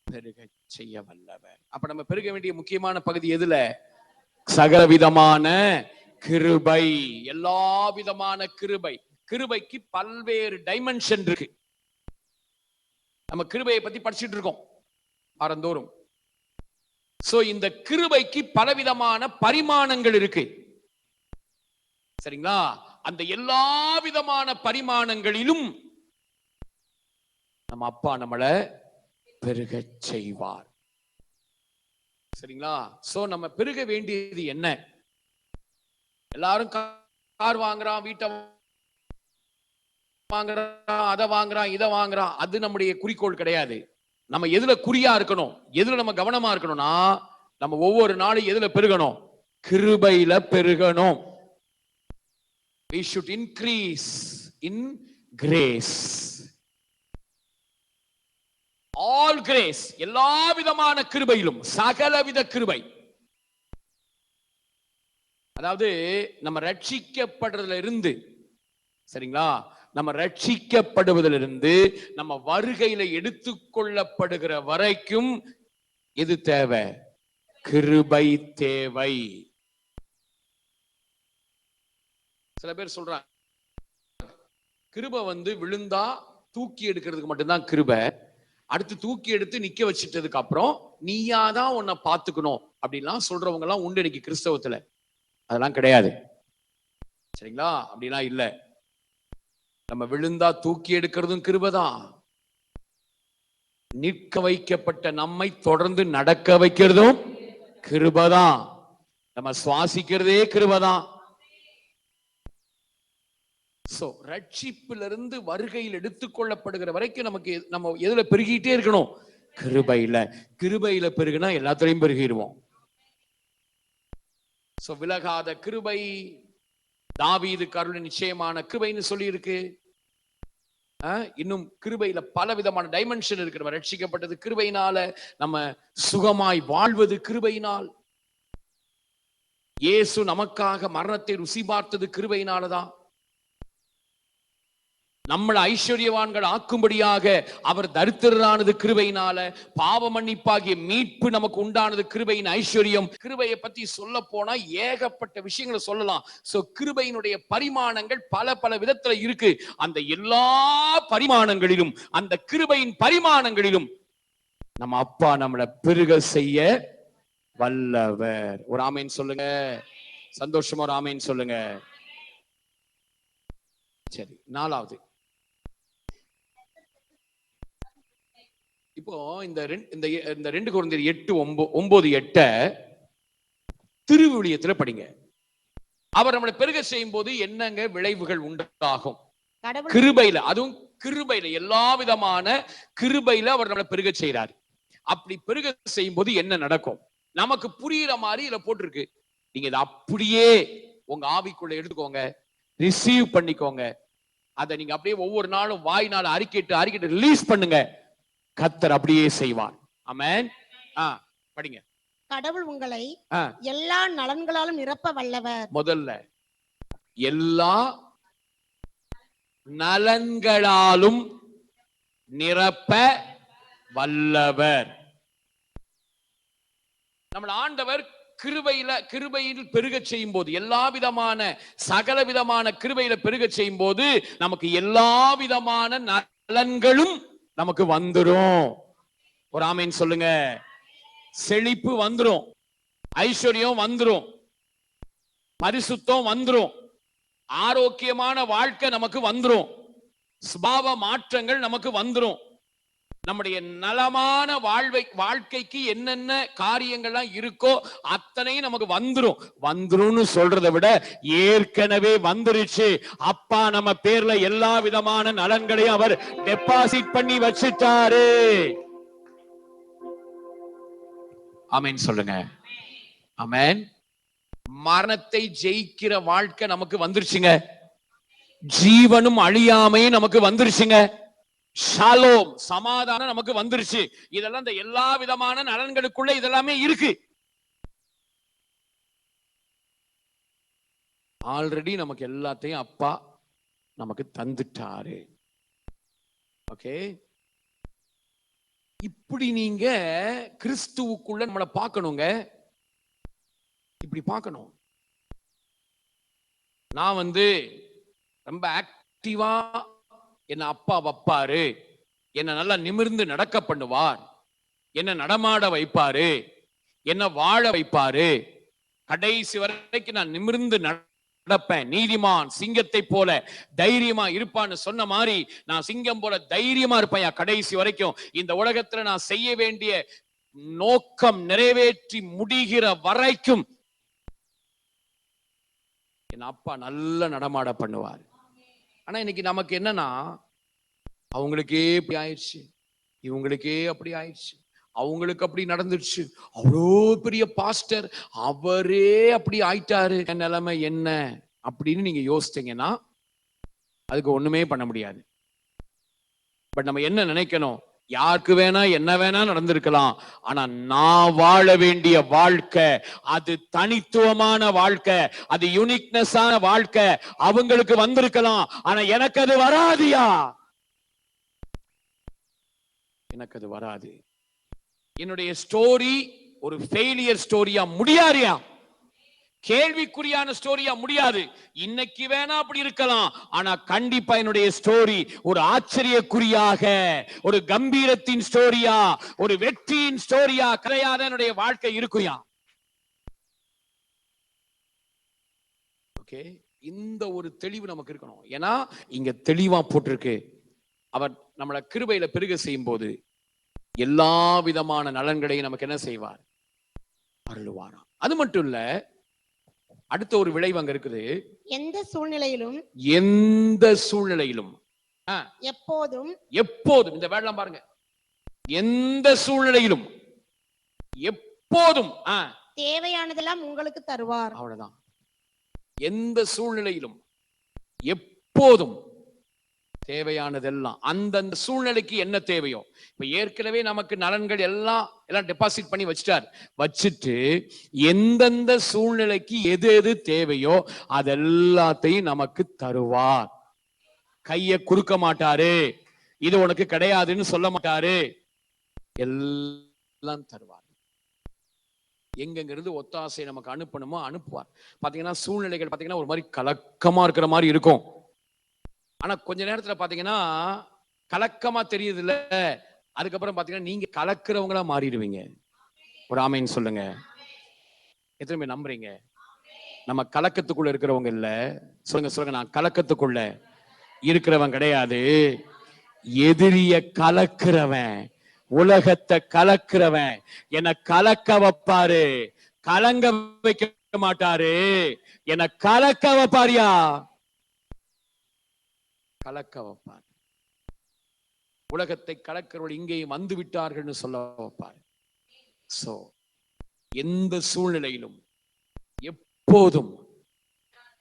பெருக செய்ய வல்லவர். அப்ப நம்ம பெருக வேண்டிய முக்கியமான பகுதி எதுல? சகலவிதமான கிருபை, எல்லா விதமான கிருபை. கிருபைக்கு பல்வேறு டைமென்ஷன் இருக்கு. நம்ம கிருபையை பத்தி படிச்சுட்டு இருக்கோம் வாரந்தோறும். சோ இந்த கிருபைக்கு பலவிதமான பரிமாணங்கள் இருக்கு. சரிங்களா? அந்த எல்லா விதமான பரிமாணங்களிலும் நம்ம அப்பா நம்மளை பெருக செய்வார். சரிங்களா? சோ நம்ம பெருக வேண்டியது என்ன? எல்லாரும் கார் வாங்குறான், வீட்டை வாங்குறான், அதை வாங்குறான், இதை வாங்குறான். அது நம்முடைய குறிக்கோள் கிடையாது. நம்ம எதுல குறியா இருக்கணும், எதுல நம்ம கவனமா இருக்கணும்னா, நம்ம ஒவ்வொரு நாளும் எதுல பெருகணும்? கிருபையில பெருகணும். We should increase in grace. All grace, எல்லா விதமான கிருபையிலும், சகலவித கிருபை. அதாவது நம்ம ரட்சிக்கப்படுறதுல இருந்து, சரிங்களா, நம்ம ரட்சிக்கப்படுவதிலிருந்து நம்ம வருகையில எடுத்துக்கொள்ளப்படுகிற வரைக்கும் எது தேவை? கிருபை தேவை. சில பேர் சொல்றாங்க கிருபை விழுந்தா தூக்கி எடுக்கிறதுக்கு மட்டும்தான் கிருபை, அடுத்து தூக்கி எடுத்து நிக்க வச்சிட்டதுக்கு அப்புறம் நீயாதான் உன்னை பாத்துக்கணும் அப்படின்லாம் சொல்றவங்க எல்லாம் உண்டு இன்னைக்கு கிறிஸ்தவத்துல. அதெல்லாம் கிடையாது, சரிங்களா? அப்படிலாம் இல்ல. நம்ம விழுந்தா தூக்கி எடுக்கிறதும் கிருபைதான், நிற்க வைக்கப்பட்ட நம்மை தொடர்ந்து நடக்க வைக்கிறதும் கிருபைதான், நம்ம சுவாசிக்கிறதே கிருபைதான். சோ ரட்சிப்பிலிருந்து வருகையில் எடுத்துக்கொள்ளப்படுகிற வரைக்கும் நமக்கு நம்ம எதுல பெருகிட்டே இருக்கணும்? கிருபையில. கிருபையில பெருகினா எல்லாத்திலையும் பெருகிடுவோம். சோ விலகாத கிருபை, தாவீதுக்கு அருள் நிச்சயமான கிருபைன்னு சொல்லி இருக்கு. இன்னும் கிருபையில பல விதமான டைமென்ஷன் இருக்கு. நம்ம ரட்சிக்கப்பட்டது கிருபையினால, நம்ம சுகமாய் வாழ்வது கிருபையினால், இயேசு நமக்காக மரணத்தை ருசி பார்த்தது கிருபையினாலதான், நம்மளை ஐஸ்வர்யவான்கள் ஆக்கும்படியாக அவர் தரித்திரரானது கிருபையினால, பாவ மன்னிப்பாகிய மீட்பு நமக்கு உண்டானது கிருபையின் ஐஸ்வர்யம். கிருபையை பத்தி சொல்ல போனா ஏகப்பட்ட விஷயங்களை சொல்லலாம். சோ கிருபையினுடைய பரிமாணங்கள் பல பல விதத்துல இருக்கு. அந்த எல்லா பரிமாணங்களிலும், அந்த கிருபையின் பரிமாணங்களிலும் நம்ம அப்பா நம்மளை பெருக செய்ய வல்லவர். ஒரு ஆமேன் சொல்லுங்க, சந்தோஷமா ஒரு ஆமேன் சொல்லுங்க. சரி, நாலாவது, இப்போ இந்த 2 கொரிந்தியர் 8:9-8 திருவிழியத்துல படிங்க. அவர் நம்மளை பெருக செய்யும் போது என்னங்க விளைவுகள் உண்டாகும்? கிருபையில, அதுவும் கிருபையில, எல்லா விதமான கிருபையில அவர் நம்மளை பெருக செய்யறாரு. அப்படி பெருக செய்யும் போது என்ன நடக்கும்? நமக்கு புரியுற மாதிரி இதுல போட்டிருக்கு. நீங்க இதை அப்படியே உங்க ஆவிக்குள்ள எடுத்துக்கோங்க, ரிசீவ் பண்ணிக்கோங்க. அதை நீங்க அப்படியே ஒவ்வொரு நாளும் வாய்னால அறிக்கைட்டு ரிலீஸ் பண்ணுங்க. கர்த்தர் அப்படியே செய்வார். ஆமென். படிங்க. கடவுள் உங்களை எல்லா நலன்களாலும் நிரப்ப வல்லவர். முதல்ல எல்லா நலன்களாலும் நிரப்ப வல்லவர். நம்ம ஆண்டவர் கிருபையில் பெருக செய்யும் போது, எல்லா விதமான சகல விதமான கிருபையில பெருக செய்யும் போது நமக்கு எல்லா விதமான நலன்களும் நமக்கு வந்துரும். ஒரு ஆமேன் சொல்லுங்க. செழிப்பு வந்துரும், ஐஸ்வர்யம் வந்துரும், பரிசுத்தம் வந்துரும், ஆரோக்கியமான வாழ்க்கை நமக்கு வந்துரும், சுபாவ மாற்றங்கள் நமக்கு வந்துரும். நம்முடைய நலமான வாழ்க்கைக்கு என்னென்ன காரியங்கள்லாம் இருக்கோ அத்தனையும் நமக்கு வந்துரும் சொல்றதை விட ஏற்கனவே வந்துருச்சு. அப்பா நம்ம பேர்ல எல்லா விதமான நலன்களையும் அவர் டெபாசிட் பண்ணி வச்சிட்டாரு. ஆமென் சொல்லுங்க. ஆமென். மரணத்தை ஜெயிக்கிற வாழ்க்கை நமக்கு வந்துருச்சுங்க. ஜீவனும் அழியாமையும் நமக்கு வந்துருச்சுங்க. ஷாலோம், சமாதானம் நமக்கு வந்துருச்சு. இதெல்லாம் இந்த எல்லா விதமான நலன்களுக்குள்ள இதெல்லாமே இருக்கு. ஆல்ரெடி நமக்கு எல்லாத்தையும் அப்பா நமக்கு தந்துட்டாரு. ஓகே, இப்படி நீங்க கிறிஸ்துவுக்குள்ள நம்மளை பார்க்கணுங்க. இப்படி பார்க்கணும். நான் ரொம்ப ஆக்டிவா என்ன அப்பா வைப்பாரு, என்ன நல்லா நிமிர்ந்து நடக்க பண்ணுவார், என்ன நடமாட வைப்பாரு, என்ன வாழ வைப்பாரு, கடைசி வரைக்கும் நான் நிமிர்ந்து நடப்பேன், நீதிமான் சிங்கத்தை போல தைரியமா இருப்பான்னு சொன்ன மாதிரி நான் சிங்கம் போல தைரியமா இருப்பேன் கடைசி வரைக்கும். இந்த உலகத்துல நான் செய்ய வேண்டிய நோக்கம் நிறைவேற்றி முடிகிற வரைக்கும் என் அப்பா நல்ல நடமாட பண்ணுவார். ஆனா இன்னைக்கு நமக்கு என்னன்னா, அவங்களுக்கே இப்படி ஆயிடுச்சு, இவங்களுக்கே அப்படி ஆயிடுச்சு, அவங்களுக்கு அப்படி நடந்துருச்சு, அவ்வளோ பெரிய பாஸ்டர் அவரே அப்படி ஆயிட்டாரு, என் நிலைமை என்ன அப்படின்னு நீங்க யோசிச்சீங்கன்னா அதுக்கு ஒண்ணுமே பண்ண முடியாது. பட் நம்ம என்ன நினைக்கணும், யாருக்கு வேணா என்ன வேணா நடந்திருக்கலாம். ஆனா நான் வாழ வேண்டிய வாழ்க்கை அது தனித்துவமான வாழ்க்கை, அது யூனிக்னஸான வாழ்க்கை. அவங்களுக்கு வந்திருக்கலாம், ஆனா எனக்கு அது வராதியா, எனக்கு அது வராது. என்னுடைய ஸ்டோரி ஒரு ஃபெயிலியர் ஸ்டோரியா முடியாதியா, கேள்விக்குறியான ஸ்டோரியா முடியாது. இன்னைக்கு வேணா அப்படி இருக்கலாம், ஆனா கண்டிப்பா என்னுடைய ஸ்டோரி ஒரு ஆச்சரியக்குறியாக, ஒரு கம்பீரத்தின் ஸ்டோரியா, ஒரு வெற்றியின் ஸ்டோரியா கிடையாது. என்னுடைய வாழ்க்கை இருக்குயா. ஓகே, இந்த ஒரு தெளிவு நமக்கு இருக்கணும். ஏன்னா இங்க தெளிவா போட்டிருக்கு, அவர் நம்மள கிருபையில பெருக செய்யும் போது எல்லா விதமான நலன்களையும் நமக்கு என்ன செய்வார், அருளுவாராம். அது மட்டும் இல்ல, அடுத்த ஒரு விளைவு அங்க இருக்குது. எந்த சூழ்நிலையிலும், எந்த சூழ்நிலையிலும், எப்போதும், எப்போதும், இந்த வேர்ட்லாம் பாருங்க, எந்த சூழ்நிலையிலும், எப்போதும் தேவையானதெல்லாம் உங்களுக்கு தருவார். அவ்வளவுதான். எந்த சூழ்நிலையிலும் எப்போதும் தேவையானதெல்லாம், அந்தந்த சூழ்நிலைக்கு என்ன தேவையோ. இப்ப ஏற்கனவே நமக்கு நலன்கள் எல்லாம் டெபாசிட் பண்ணி வச்சுட்டு எந்தெந்த சூழ்நிலைக்கு எது எது தேவையோ அதெல்லாத்தையும் நமக்கு தருவார். கைய குறுக்க மாட்டாரு, இது உனக்கு கிடையாதுன்னு சொல்ல மாட்டாரு, எல்லாம் தருவார். எங்கிருந்து ஒத்தாசை நமக்கு அனுப்பணுமோ அனுப்புவார். பாத்தீங்கன்னா சூழ்நிலைகள் பாத்தீங்கன்னா ஒரு மாதிரி கலக்கமா இருக்கிற மாதிரி இருக்கும். ஆனா கொஞ்ச நேரத்துல பாத்தீங்கன்னா கலக்கமா தெரியுது இல்ல, அதுக்கப்புறம் பாத்தீங்கன்னா நீங்க கலக்கிறவங்களா மாறிடுவீங்க. ஒரு ஆமைன்னு சொல்லுங்க. எத்தனை பேர் நம்புறீங்க? நம்ம கலக்கத்துக்குள்ள இருக்கிறவங்க இல்ல. சொல்லுங்க, நான் கலக்கத்துக்குள்ள இருக்கிறவன் கிடையாது. எதிரிய கலக்கிறவன், உலகத்தை கலக்கிறவன் என்னை கலக்க வைப்பாரு, கலங்க வைக்க மாட்டாரு. என்னை கலக்க வைப்பாரியா, கலக்க வைப்பார். உலகத்தை கலக்கிறவர்கள் இங்கேயும் வந்து விட்டார்கள் சொல்ல வைப்பார். சோ எந்த சூழ்நிலையிலும் எப்போதும்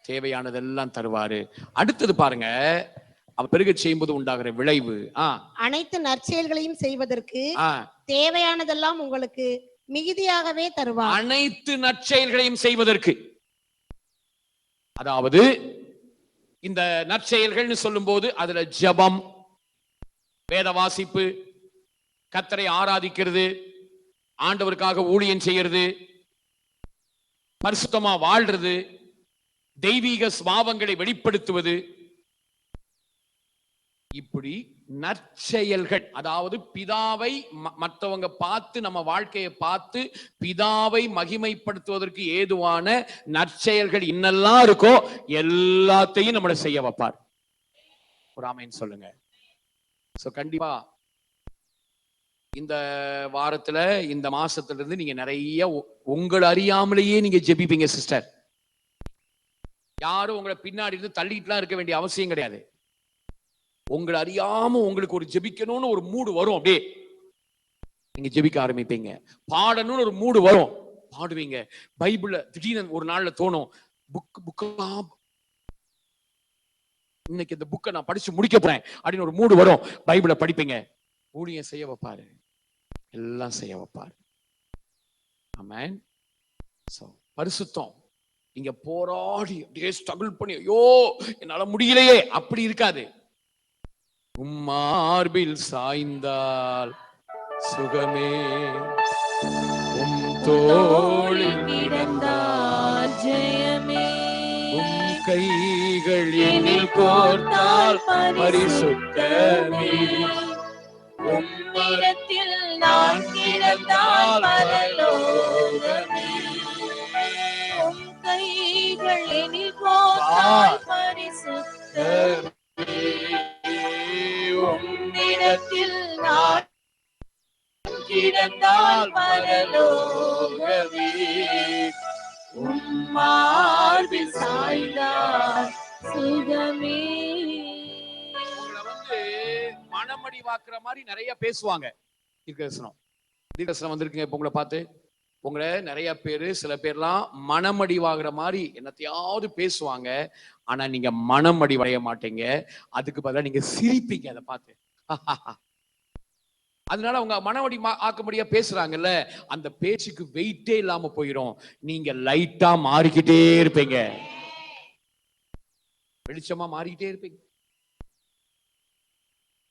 தேவையானதெல்லாம் தருவாரு. அடுத்தது பாருங்க, அவ பெருக செய்யும்போது உண்டாகிற விளைவு, அனைத்து நற்செயல்களையும் செய்வதற்கு தேவையானதெல்லாம் உங்களுக்கு மிகுதியாகவே தருவார். அனைத்து நற்செயல்களையும் செய்வதற்கு, அதாவது இந்த நற்செயல்கள்னு சொல்லும் போது அதுல ஜெபம், வேத வாசிப்பு, கர்த்தரை ஆராதிக்கிறது, ஆண்டவருக்காக ஊழியம் செய்யறது, பரிசுத்தமா வாழ்றது, தெய்வீக சுபாவங்களை வெளிப்படுத்துவது, இப்படி நற்செயல்கள். அதாவது பிதாவை மற்றவங்க பார்த்து, நம்ம வாழ்க்கையை பார்த்து பிதாவை மகிமைப்படுத்துவதற்கு ஏதுவான நற்செயல்கள் இன்னெல்லாம் இருக்கோ எல்லாத்தையும் நம்மளை செய்ய வைப்பார். ஒரு ஆமென் சொல்லுங்க. சோ கண்டிப்பா இந்த வாரத்துல, இந்த மாசத்துல இருந்து நீங்க நிறைய உங்களை அறியாமலேயே நீங்க ஜெபிப்பீங்க சிஸ்டர். யாரும் உங்களை பின்னாடி இருந்து தள்ளிட்டுலாம் இருக்க வேண்டிய அவசியம் கிடையாது. உங்களை அறியாம உங்களுக்கு ஒரு ஜெபிக்கணும்னு ஒரு மூடு வரும், அப்படியே நீங்க ஜெபிக்க ஆரம்பிப்பீங்க. பாடணும்னு ஒரு மூடு வரும், பாடுவீங்க. பைபிள்ல திடீர்னு ஒரு நாள்ல தோணும், புக்கா இன்னைக்கு இந்த புக்கை நான் படிச்சு முடிக்க போறேன் அப்படின்னு ஒரு மூடு வரும், பைபிளை படிப்பீங்க. ஊழியம் செய்ய வைப்பாரு, எல்லாம் செய்ய வைப்பாரு. ஆமென். சோ பரிசுத்தம் இங்க போராடி அப்படியே ஸ்ட்ரகிள் பண்ணி, ஐயோ என்னால முடியலையே அப்படி இருக்காது. உம்மார்பில் சாய்ந்தால் சுகமே, உம் தோளில் கிடந்தால் ஜெயமே, உம் கைகள் என்னில் கோர்த்தால் பரிசுத்தமே, உம்மிடத்தில் நான் கிடந்தால் பரலோகமே, உம் கைகள் என்னில் கோர்த்தால் பரிசுத்தமே, உம்மிடத்தில் நான் கிடந்தால் பரலோகமே, உம் மார்பில் சாய்ந்தால் சுகமே. மனமடிவாக்குற மாதிரி நிறைய பேசுவாங்க. தீர்க்கதரிசனம் வந்திருக்குங்க இப்ப உங்களை பார்த்து. உங்களை நிறைய பேரு, சில பேர்லாம் மனமடிவாகிற மாதிரி என்னத்தையாவது பேசுவாங்க. ஆனா நீங்க மனமடி வடைய மாட்டீங்க. அதுக்கு பதிலா நீங்க சிரிப்பீங்க அதை பார்த்து. அதனால அவங்க மனவடி ஆக்கும்படியா பேசுறாங்கல்ல, அந்த பேச்சுக்கு வெயிட்டே இல்லாம போயிடும். நீங்க லைட்டா மாறிக்கிட்டே இருப்பீங்க, வெளிச்சமா மாறிக்கிட்டே இருப்பீங்க.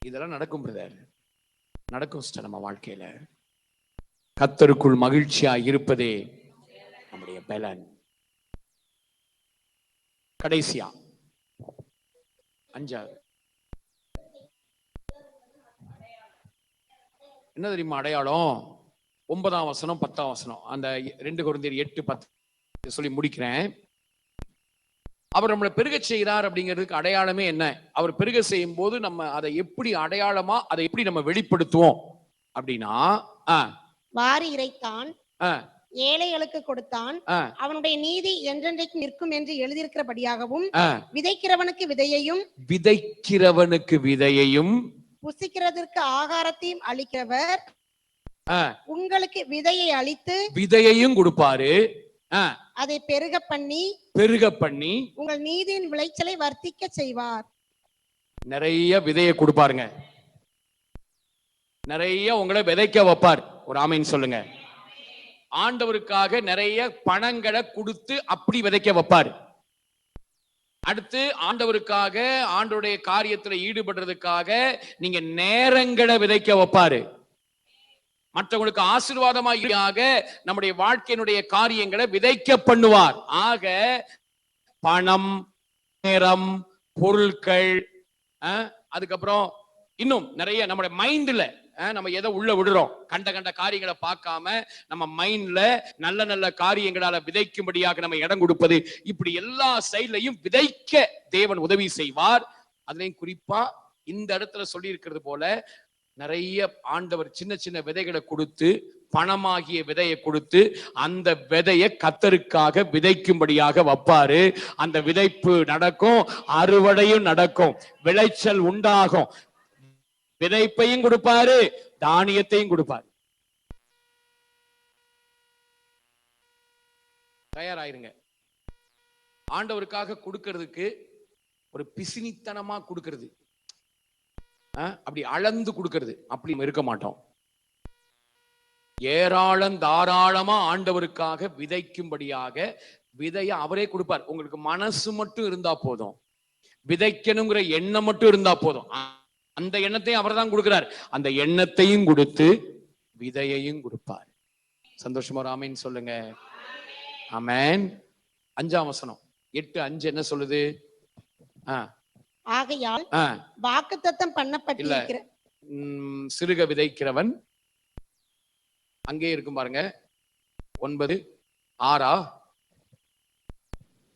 இதெல்லாம் நடக்கும் பிரதர், நடக்கும் சிஸ்டர். நம்ம வாழ்க்கையில கர்த்தருக்குள் மகிழ்ச்சியா இருப்பதே நம்முடைய பலன். கடைசியா 5வது என்ன தெரியுமா அடையாளம்? 9ஆம் வசனம் 10ஆம் வசனம், அந்த 2 கொரிந்தியர் 8:10 சொல்லி முடிக்கிறேன். அவர் நம்மளை பெருக செய்கிறார் அப்படிங்கிறதுக்கு அடையாளமே என்ன? அவர் பெருக செய்யும் போது நம்ம அதை எப்படி அடையாளமா, அதை எப்படி நம்ம வெளிப்படுத்துவோம் அப்படின்னா, வாரி இறைத்தான், ஏழைகளுக்கு கொடுத்தான், அவனுடைய நீதி என்றென்றைக்கு நிற்கும் என்று எழுதியிருக்கிறபடியாகவும், விதைக்கிறவனுக்கு விதையையும் புசிக்கிறதற்கு ஆகாரத்தையும் அளிக்கிறவர் உங்களுக்கு விதையை அளித்து விதையையும் கொடுப்பாரு, அதை பெருக பண்ணி உங்கள் நீதியின் விளைச்சலை வர்த்திக்க செய்வார். நிறைய விதையை கொடுப்பாருங்க, நிறைய உங்களை விதைக்க வைப்பார். ஒரு ஆமீன் சொல்லுங்க. ஆண்டவருக்காக நிறைய பணங்களை கொடுத்து அப்படி விதைக்க வைப்பார். அடுத்து ஆண்டவருக்காக, ஆண்டவருடைய காரியத்துல ஈடுபடுறதுக்காக நீங்க நேரங்களை விதைக்க வைப்பாரு. மற்றவங்களுக்கு ஆசீர்வாதமாக நம்முடைய வாழ்க்கையினுடைய காரியங்களை விதைக்க பண்ணுவார். ஆக பணம், நேரம், பொருட்கள், அதுக்கப்புறம் இன்னும் நிறைய நம்முடைய மைண்ட்ல நம்ம எதை உள்ள விடுறோம், கண்ட காரியங்களை பார்க்காம நம்ம மைண்ட்ல நல்ல நல்ல காரியங்களால விதைக்கும்படியாக நம்ம இடம் கொடுப்பது, இப்படி எல்லா சைட்லையும் விதைக்க தேவன் உதவி செய்வார். அதுலயும் குறிப்பா இந்த இடத்துல சொல்லி இருக்கிறது போல நிறைய ஆண்டவர் சின்ன சின்ன விதைகளை கொடுத்து, பணமாகிய விதையை கொடுத்து, அந்த விதையை கர்த்தருக்காக விதைக்கும்படியாக வைப்பாரு. அந்த விதைப்பு நடக்கும், அறுவடையும் நடக்கும், விளைச்சல் உண்டாகும். விதைப்பையும் கொடுப்பாரு, தானியத்தையும் கொடுப்பாரு. தயாராயிருங்க. ஆண்டவருக்காக கொடுக்கிறதுக்கு ஒரு பிசினித்தனமா கொடுக்கிறது, அப்படி அளந்து கொடுக்கிறது அப்படி இருக்க மாட்டோம். ஏராளம் தாராளமா ஆண்டவருக்காக விதைக்கும்படியாக விதைய அவரே கொடுப்பார். உங்களுக்கு மனசு மட்டும் இருந்தா போதும், விதைக்கணுங்கிற எண்ணம் மட்டும் இருந்தா போதும். அந்த எண்ணத்தையும் அவர் தான் கொடுக்கிறார். அந்த எண்ணத்தையும் கொடுத்து விதையையும் கொடுப்பார். சந்தோஷமா ஆமென் சொல்லுங்க. ஆமென். 5ஆம் வசனம் 8:5 என்ன சொல்லுது? ஆகையால் வாக்குத்தத்தம் பண்ணப்பட்டிருக்கிற சிறுக விதைக்கிறவன், அங்கே இருக்கும் பாருங்க 9:6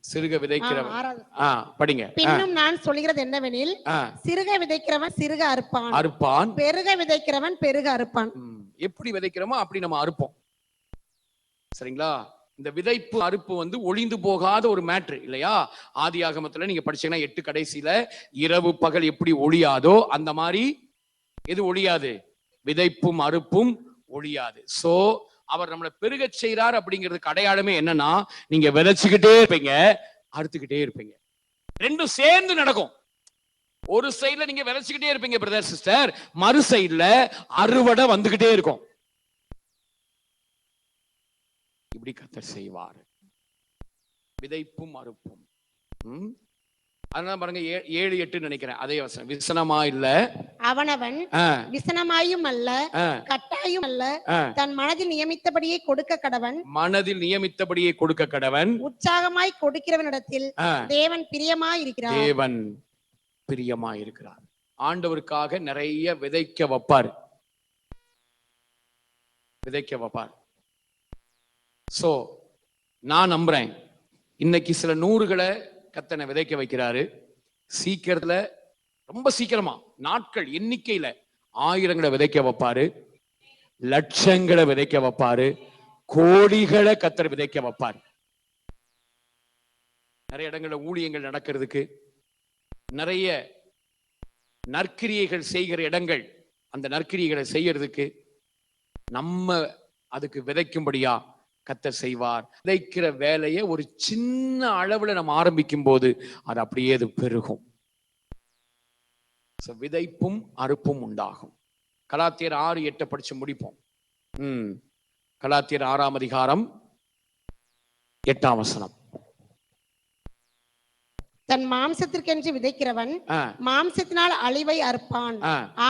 சிறுக விதைக்கிறவன் படிங்க. பின்னும் நான் சொல்கிறது என்னவெனில், சிறுக விதைக்கிறவன் சிறுக அறுப்பான், பெருக விதைக்கிறவன் பெருக அறுப்பான். எப்படி விதைக்கிறோமோ அப்படி நம்ம அறுப்போம். சரிங்களா? இந்த விதைப்பு அறுப்பு ஒளிந்து போகாத ஒரு மேட்ரு இல்லையா? ஆதியாகமத்துல நீங்க படிச்சீங்கன்னா 8 கடைசியில இரவு பகல் எப்படி ஒளியாதோ அந்த மாதிரி எது ஒளியாது? விதைப்பும் அறுப்பும் ஒளியாது. சோ அவர் நம்மளை பெருக செய்றார் அப்படிங்கிறதுக்கு அடையாளமே என்னன்னா, நீங்க விதைச்சுக்கிட்டே இருப்பீங்க, அறுத்துக்கிட்டே இருப்பீங்க. ரெண்டும் சேர்ந்து நடக்கும். ஒரு சைடுல நீங்க விதைச்சுக்கிட்டே இருப்பீங்க பிரதர் சிஸ்டர், மறு சைடுல அறுவடை வந்துகிட்டே இருக்கும். இப்படி கர்த்தர் செய்வார், விதைப்பும் அறுப்பும். அதனால பாருங்க 7-8 நினைக்கிறேன், அதே வசனம். விசனமா இல்ல அவனவன், விசனமாயும் அல்ல கட்டாயும் அல்ல, தன் மனதில் நியமித்தபடியே கொடுக்க கடவன், மனதில் நியமித்தபடியே கொடுக்க கடவன். உற்சாகமாய் கொடுக்கிறவனிடத்தில் தேவன் பிரியமாயிருக்கிறார். தேவன் பிரியமாயிருக்கிறார். ஆண்டவருக்காக நிறைய விதைக்க வைப்பார், விதைக்க வைப்பார். சோ நான் நம்புறேன், இன்னைக்கு சில 100களை கர்த்தனை விதைக்க வைக்கிறாரு. சீக்கிரத்துல, ரொம்ப சீக்கிரமா, நாட்கள் எண்ணிக்கையில 1000ங்களை விதைக்க வைப்பாரு, லட்சங்களை விதைக்க வைப்பாரு, கோடிகளை கர்த்தர் விதைக்க வைப்பார். நிறைய இடங்கள்ல ஊழியங்கள் நடக்கிறதுக்கு, நிறைய நற்கிரியைகள் செய்கிற இடங்கள், அந்த நற்கிரியைகளை செய்யறதுக்கு நம்ம அதுக்கு விதைக்கும்படியா கர்த்தர் செய்வார். விதைக்கிற வேலையை ஒரு சின்ன அளவுல நம்ம ஆரம்பிக்கும் போது அது அப்படியே அது பெருகும். விதைப்பும் அறுப்பும் உண்டாகும். கலாத்தியர் 6:8 படிச்சு முடிப்போம். கலாத்தியர் 6ஆம் அதிகாரம் 8ஆம் வசனம். தன் மாம்சத்திற்கென்று விதைக்கிறவன் மாம்சத்தினால் அழிவை அறுப்பான்,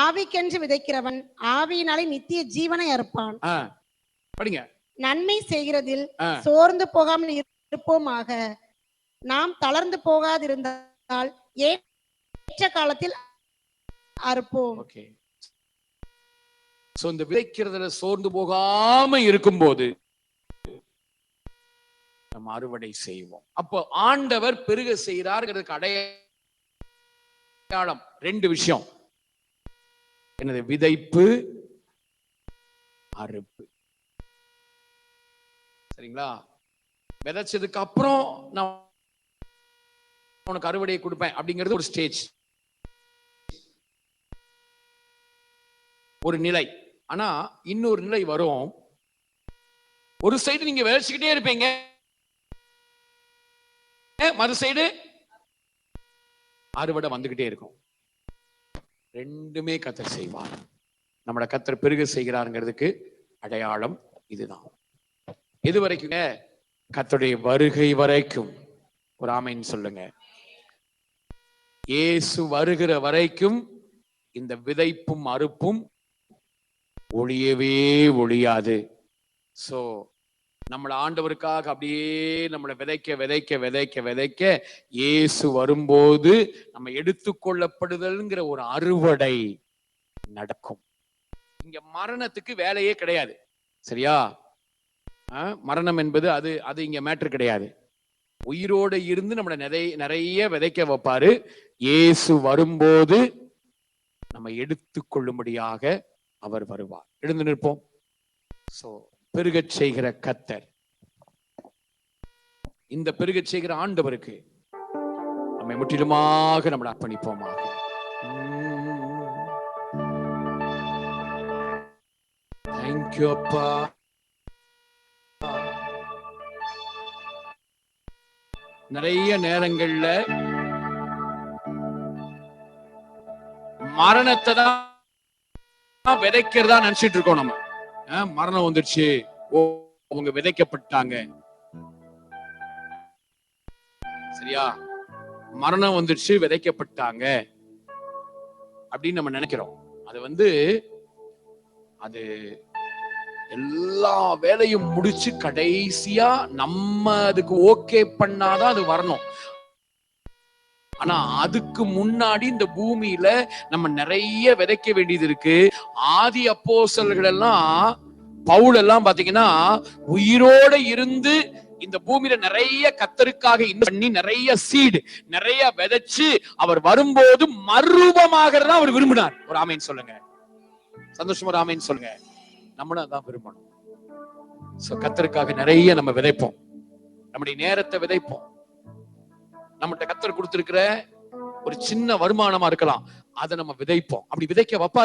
ஆவிக்கென்று விதைக்கிறவன் ஆவியினாலே நித்திய ஜீவனை அறுப்பான். படிங்க. நன்மை செய்கிறதில் சோர்ந்து போகாமல் இருப்போமாக, நாம் தளர்ந்து போகாதிருந்தால் ஏற்ற காலத்தில் அறுப்போம். இந்த விதைக்கிறதுல சோர்ந்து போகாம இருக்கும்போது நம்ம அறுவடை செய்வோம். அப்போ ஆண்டவர் பெருக செய்கிறார்ங்கிறதுக்கு அடையாளம் 2 விஷயம். என்னது? விதைப்பு, அறுப்பு. சரிங்களா? விதைச்சதுக்கு அப்புறம் நான் உனக்கு அறுவடையை கொடுப்பேன் அப்படிங்கிறது ஒரு ஸ்டேஜ், ஒரு நிலை. ஆனா இன்னொரு நிலை வரும். ஒரு சைடு நீங்க விதைச்சுக்கிட்டே இருப்பீங்க, மறு சைடு அறுவடை வந்துகிட்டே இருக்கும். 2மே கர்த்தர் செய்வார். நம்மள கர்த்தர் பெருக செய்கிறாருங்கிறதுக்கு அடையாளம் இதுதான். எது வரைக்குங்க? கர்த்தருடைய வருகை வரைக்கும். ஒரு ஆமென் சொல்லுங்க. இயேசு வருகிற வரைக்கும் இந்த விதைப்பும் அறுப்பும் ஒழியவே ஒழியாது. சோ நம்மள ஆண்டவருக்காக அப்படியே நம்மளை விதைக்க விதைக்க விதைக்க விதைக்க இயேசு வரும்போது நம்ம எடுத்துக்கொள்ளப்படுதல்ங்கிற ஒரு அறுவடை நடக்கும். இங்க மரணத்துக்கு வேலையே கிடையாது. சரியா? மரணம் என்பது அது இங்க மேட்டர் கிடையாது. உயிரோட இருந்து நம்மளை நிறைய விதைக்க வைப்பாரு. இயேசு வரும்போது நம்ம எடுத்துக்கொள்ளும்படியாக அவர் வருவார். எழுந்து நிற்போம். சோ பெருகச் செய்கிற கர்த்தர், இந்த பெருகச் செய்கிற ஆண்டவருக்கு நம்மை முற்றிலுமாக நம்மளை அர்ப்பணிப்போமாக. தேங்க்யூ அப்பா. நிறைய நேரங்கள்ல மரணத்தை தான் விதைக்கிறதா நினைச்சிட்டு இருக்கோம். நம்ம மரணம் வந்துருச்சு, அவங்க விதைக்கப்பட்டாங்க. சரியா? மரணம் வந்துருச்சு, விதைக்கப்பட்டாங்க அப்படின்னு நம்ம நினைக்கிறோம். அது எல்லா வேலையும் முடிச்சு கடைசியா நம்ம அதுக்கு ஓகே பண்ணாதான் அது வரணும். ஆனா அதுக்கு முன்னாடி இந்த பூமியில நம்ம நிறைய விதைக்க வேண்டியது இருக்கு. ஆதி அப்போஸ்தலர்கள் எல்லாம், பவுல் எல்லாம் பாத்தீங்கன்னா உயிரோட இருந்து இந்த பூமியில நிறைய கர்த்தருக்காக பண்ணி நிறைய சீடு நிறைய விதைச்சு அவர் வரும்போது மறுரூபமாகறத அவர் விரும்பினார். ஒரு ஆமேன் சொல்லுங்க. சந்தோஷமா ஒரு ஆமேன் சொல்லுங்க. நம்மளும் அதான் விரும்பணும். கர்த்தருக்காக நிறைய நம்ம விதைப்போம், நம்முடைய நேரத்தை விதைப்போம். நம்மகிட்ட கர்த்தர் கொடுத்திருக்கிற ஒரு சின்ன வருமானமா இருக்கலாம், அதை நம்ம விதைப்போம். அப்படி விதைக்க வைப்பா.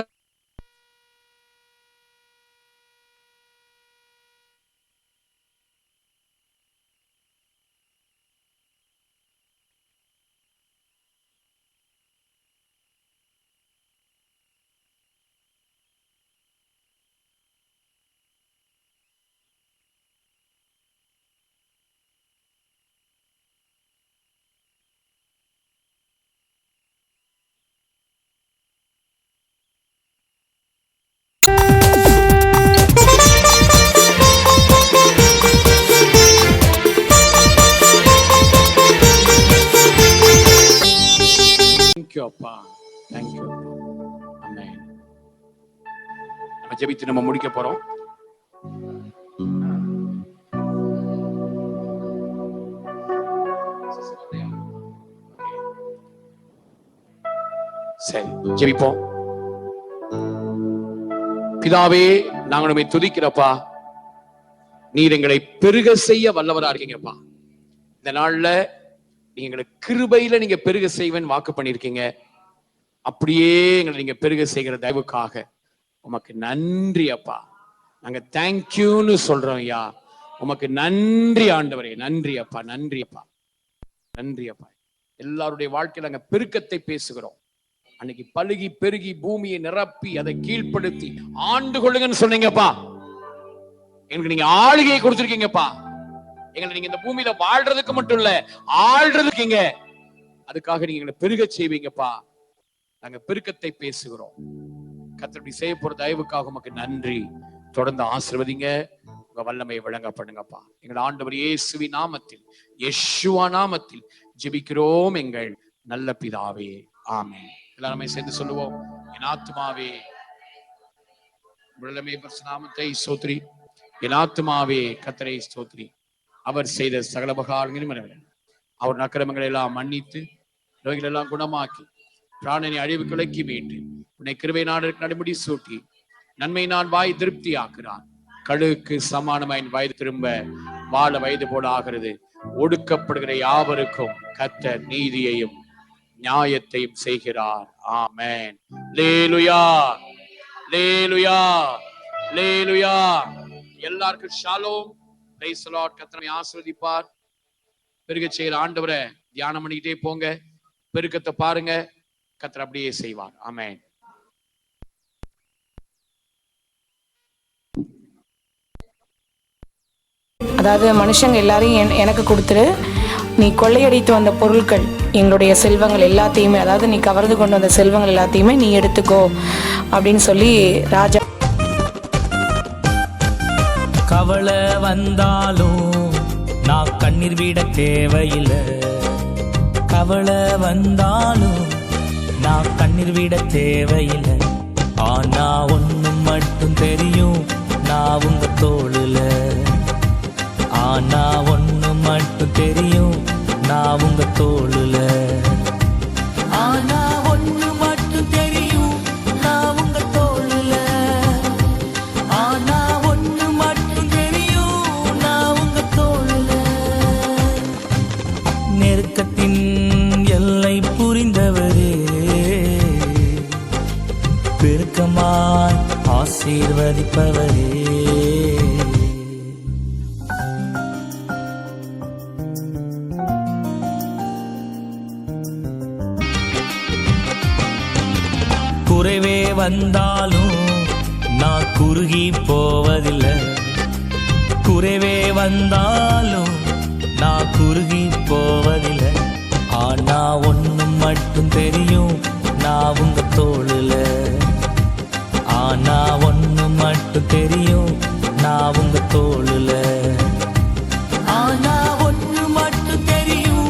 ஜெபித்து நம்ம முடிக்க போறோம். சரி, ஜெபிப்போம். பிதாவே, நாங்க நம்மை துதிக்கிறப்பா. நீர் எங்களை பெருக செய்ய வல்லவரா இருக்கீங்கப்பா. இந்த நாள்ல நீங்க எங்களை கிருபையில நீங்க பெருக செய்வேன் வாக்கு பண்ணிருக்கீங்க. அப்படியே எங்களை நீங்க பெருக செய்கிற தயவுக்காக உமக்கு நன்றி அப்பா. நாங்க தேங்க்யூன்னு சொல்றோம் ஐயா. உமக்கு நன்றி ஆண்டவரே. நன்றி அப்பா, நன்றி அப்பா, நன்றி அப்பா. எல்லாருடைய வாழ்க்கையில நாங்க பெருக்கத்தை பேசுகிறோம். அன்னைக்கு பலுகி பெருகி பூமியை நிரப்பி அதை கீழ்ப்படுத்தி ஆண்டு கொள்ளுங்கன்னு சொன்னீங்கப்பா. எங்களுக்கு நீங்க ஆளுகையை கொடுத்திருக்கீங்கப்பா. எங்களை நீங்க இந்த பூமியில வாழ்றதுக்கு மட்டும் இல்ல, ஆள்றதுக்கீங்க. அதுக்காக நீங்க எங்களை பெருக செய்வீங்கப்பா. நாங்க பெருக்கத்தை பேசுகிறோம். கர்த்தர் செய்ய போற தயவுக்காக உமக்கு நன்றி. தொடர்ந்து ஆசீர்வதிங்க. உங்க வல்லமையை விளங்க பண்ணுங்கப்பா. எங்கள் ஆண்டவர் இயேசுவின் நாமத்தில், யெஷுவா நாமத்தில் ஜெபிக்கிறோம் எங்கள் நல்ல பிதாவே, ஆமென். எல்லாருமே சேர்ந்து சொல்லுவோம். என் ஆத்துமாவே வல்லமை நாமத்தை ஸ்தோத்திரி, என் ஆத்துமாவே கர்த்தரை ஸ்தோத்திரி. அவர் செய்த சகல உபகாரங்களையும், அவர் அக்கிரமங்களை எல்லாம் மன்னித்து, நோய்கள் எல்லாம் குணமாக்கி, பிராணனை அழிவு கிளக்கி மீட்டு, உன்னை கிருபை நாடுக்கு நடுமுடி சூட்டி, நன்மை நான் வாய் திருப்தி ஆக்குறான். கழுகுக்கு சமானமாய் வயது திரும்ப வாழ வயது போல ஆகிறது. ஒடுக்கப்படுகிற யாவருக்கும் கர்த்தர் நீதியையும் நியாயத்தையும் செய்கிறார். ஆமென். அல்லேலூயா, அல்லேலூயா, அல்லேலூயா. எல்லாருக்கும் ஷாலோம். Praise the Lord. கர்த்தரை ஆசீர்வதிப்பார். பெருக செய்கிற ஆண்டவரை தியானம் பண்ணிக்கிட்டே போங்க. பெருக்கத்தை பாருங்க. கர்த்தர் அப்படியே செய்வார். ஆமென். அதாவது மனுஷங்க எல்லாரையும் எனக்கு கொடுத்துரு, நீ கொள்ளையடித்து வந்த பொருட்கள், எங்களுடைய செல்வங்கள் எல்லாத்தையுமே, அதாவது நீ கவர்ந்து கொண்டு வந்த செல்வங்கள் எல்லாத்தையுமே நீ எடுத்துக்கோ அப்படின்னு சொல்லி ராஜா. கவலை வந்தாலும் நான் கண்ணீர் விட தேவையில்லை. கவலை வந்தாலும் நான் கண்ணீர் விட தேவையில்லை. ஆனா ஒண்ணு மட்டும் தெரியும், நான் உங்க தோளுல. ஆனா ஒண்ணு மட்டும் தெரியும், நான் உங்க தோளுல. ஆனா ஒண்ணு மட்டும் தெரியும், நான் உங்க தோளுல. ஆனா ஒண்ணு மட்டும் தெரியும், நான் உங்க தோளுல. நெருக்கத்தின் எல்லை புரிந்தவரே, பெருக்கமாய் ஆசீர்வதிப்பவரே. குறைவே வந்தாலும் நான் குறுகி போவதில்லை. குறைவே வந்தாலும் நான் குறுகி போவதில்லை. ஆனா ஒண்ணு மட்டும் தெரியும், நான் உங்க தோளுல. ஆனா ஒண்ணு மட்டும் தெரியும், நான் உங்க தோளுல. ஆனா ஒண்ணு மட்டும் தெரியும்,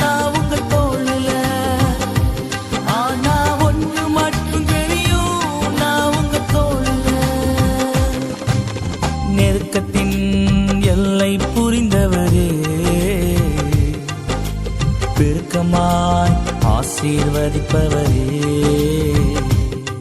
நான் உங்க தோளுல. ஆனா ஒண்ணு மட்டும் தெரியும், நான் உங்க தோளுல. நெருக்கத்தின் எல்லை புரிந்தவரே, பெருக்கமாய் ஆசீர்வதிப்பவரே.